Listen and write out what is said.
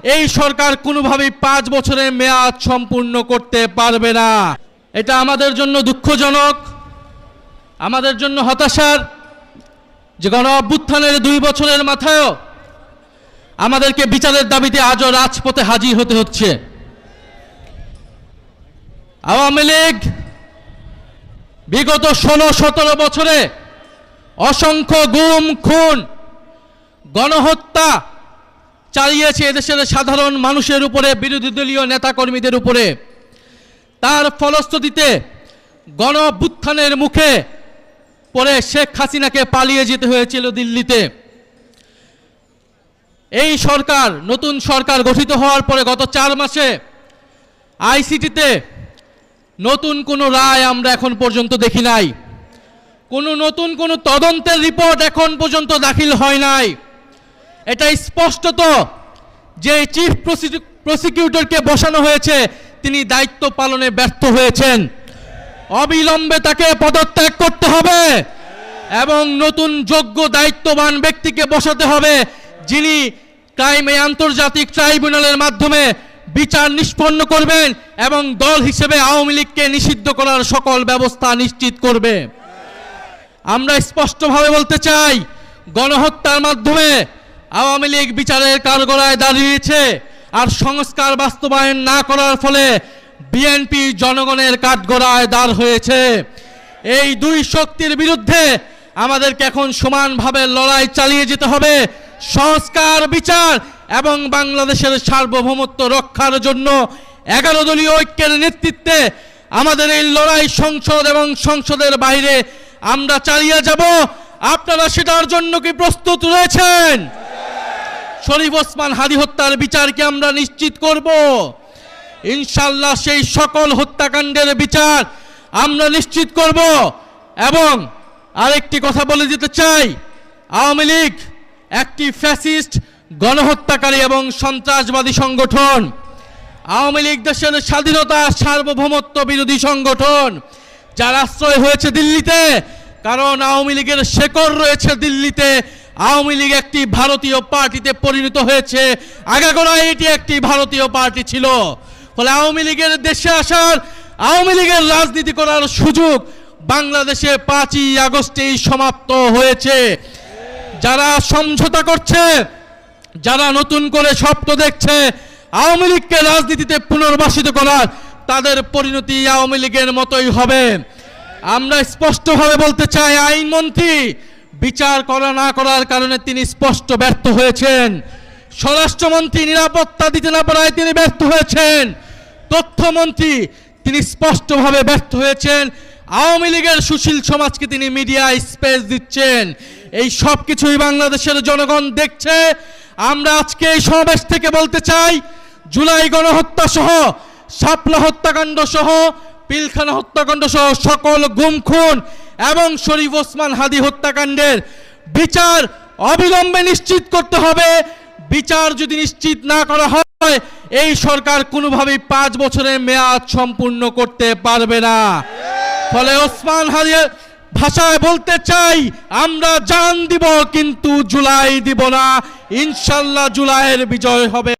এই সরকার কোনোভাবেই 5 বছরের মেয়াদ সম্পূর্ণ করতে পারবে না। এটা আমাদের জন্য দুঃখজনক, আমাদের জন্য হতাশার যে গণ অভ্যুত্থানের 2 বছরের মাথায়ও আমাদেরকে বিচারের দাবিতে আজও রাজপথে হাজির হতে হচ্ছে। আওয়ামী লীগ বিগত 16-17 বছরে অসংখ্য গুম খুন গণহত্যা চালিয়েছে এদেশের সাধারণ মানুষের উপরে, বিরোধী দলীয় নেতাকর্মীদের উপরে। তার ফলশ্রুতিতে গণ অভ্যুত্থানের মুখে পড়ে শেখ হাসিনাকে পালিয়ে যেতে হয়েছিল দিল্লিতে। এই সরকার, নতুন সরকার গঠিত হওয়ার পরে গত 4 মাসে আইসিটিতে নতুন কোনো রায় আমরা এখন পর্যন্ত দেখি নাই, নতুন কোনো তদন্তের রিপোর্ট এখন পর্যন্ত দাখিল হয় নাই। এটা স্পষ্টত যে চিফ প্রসিকিউটরকে বসানো হয়েছে তিনি দায়িত্ব পালনে ব্যর্থ হয়েছেন। অবিলম্বে তাকে পদত্যাগ করতে হবে এবং নতুন যোগ্য দায়িত্ববান ব্যক্তিকে বসাতে হবে, যিনি আন্তর্জাতিক ট্রাইব্যুনালের মাধ্যমে বিচার নিষ্পন্ন করবেন এবং দল হিসেবে আওয়ামী লীগকে নিষিদ্ধ করার সকল ব্যবস্থা নিশ্চিত করবে। আমরা স্পষ্টভাবে বলতে চাই, গণহত্যার মাধ্যমে আওয়ামী লীগ বিচারের কাঠগড়ায় দাঁড়িয়েছে, আর সংস্কার বাস্তবায়ন না করার ফলে বিএনপি জনগণের কাঠগড়ায় দাঁড় হয়েছে। এই 2 শক্তির বিরুদ্ধে আমাদেরকে এখন সমানভাবে লড়াই চালিয়ে যেতে হবে। সংস্কার, বিচার এবং বাংলাদেশের সার্বভৌমত্ব রক্ষার জন্য 11 দলীয় ঐক্যের নেতৃত্বে আমাদের এই লড়াই সংসদ এবং সংসদের বাইরে আমরা চালিয়ে যাব। আপনারা সেটার জন্য কি প্রস্তুত রয়েছেন? শরীফ ওসমান হাদী হত্যার বিচারকে আমরা নিশ্চিত করব ইনশাআল্লাহ। সেই সকল হত্যাকাণ্ডের বিচার আমরা নিশ্চিত করব। এবং আরেকটি কথা বলে দিতে চাই, আওয়ামী লীগ একটি ফ্যাসিস্ট, গণহত্যাকারী এবং সন্ত্রাসবাদী সংগঠন। আওয়ামী লীগ দেশের স্বাধীনতা, সার্বভৌমত্ব বিরোধী সংগঠন, যার আশ্রয় হয়েছে দিল্লিতে, কারণ আওয়ামী লীগের শেকড় রয়েছে দিল্লিতে। আওয়ামী লীগ একটি ভারতীয় পার্টিতে পরিণত হয়েছে, আগাগোড়ায় এটি একটি ভারতীয় পার্টি ছিল। ফলে আওয়ামী লীগের দেশে আসার, আওয়ামী লীগের রাজনীতি করার সুযোগ বাংলাদেশে 5ই আগস্টেই সমাপ্ত হয়েছে। যারা সমঝোতা করছে, যারা নতুন করে স্বপ্ন দেখছে আওয়ামী লীগকে রাজনীতিতে পুনর্বাসিত করার, তাদের পরিণতি আওয়ামী লীগের মতোই হবে। আমরা স্পষ্টভাবে বলতে চাই, আইনমন্ত্রী বিচার না করার কারণে তিনি স্পষ্ট ব্যর্থ হয়েছেন। স্বরাষ্ট্রমন্ত্রী নিরাপত্তা দিতে না পারায় তিনি ব্যর্থ হয়েছেন। তথ্যমন্ত্রী তিনি স্পষ্টভাবে ব্যর্থ হয়েছেন। আওয়ামী লীগের সুশীল সমাজকে তিনি মিডিয়া স্পেস দিচ্ছেন। এই সব কিছুই বাংলাদেশের জনগণ দেখছে। আমরা আজকে এই সমাবেশ থেকে বলতে চাই, জুলাই গণহত্যা সহ, শাপলা হত্যাকাণ্ড সহ, পিলখানা হত্যাকাণ্ড সহ সকল গুম খুন এবং শরীফ ওসমান হাদী হত্যাকাণ্ডের বিচার অবিলম্বে নিশ্চিত করতে হবে। বিচার যদি নিশ্চিত না করা হয়, এই সরকার কোনোভাবেই 5 বছরের মেয়াদ সম্পূর্ণ করতে পারবে না। ফলে ওসমান হাদীর ভাষায় বলতে চাই, আমরা জান দিব কিন্তু জুলাই দিব না। ইনশাআল্লাহ জুলাইয়ের বিজয় হবে।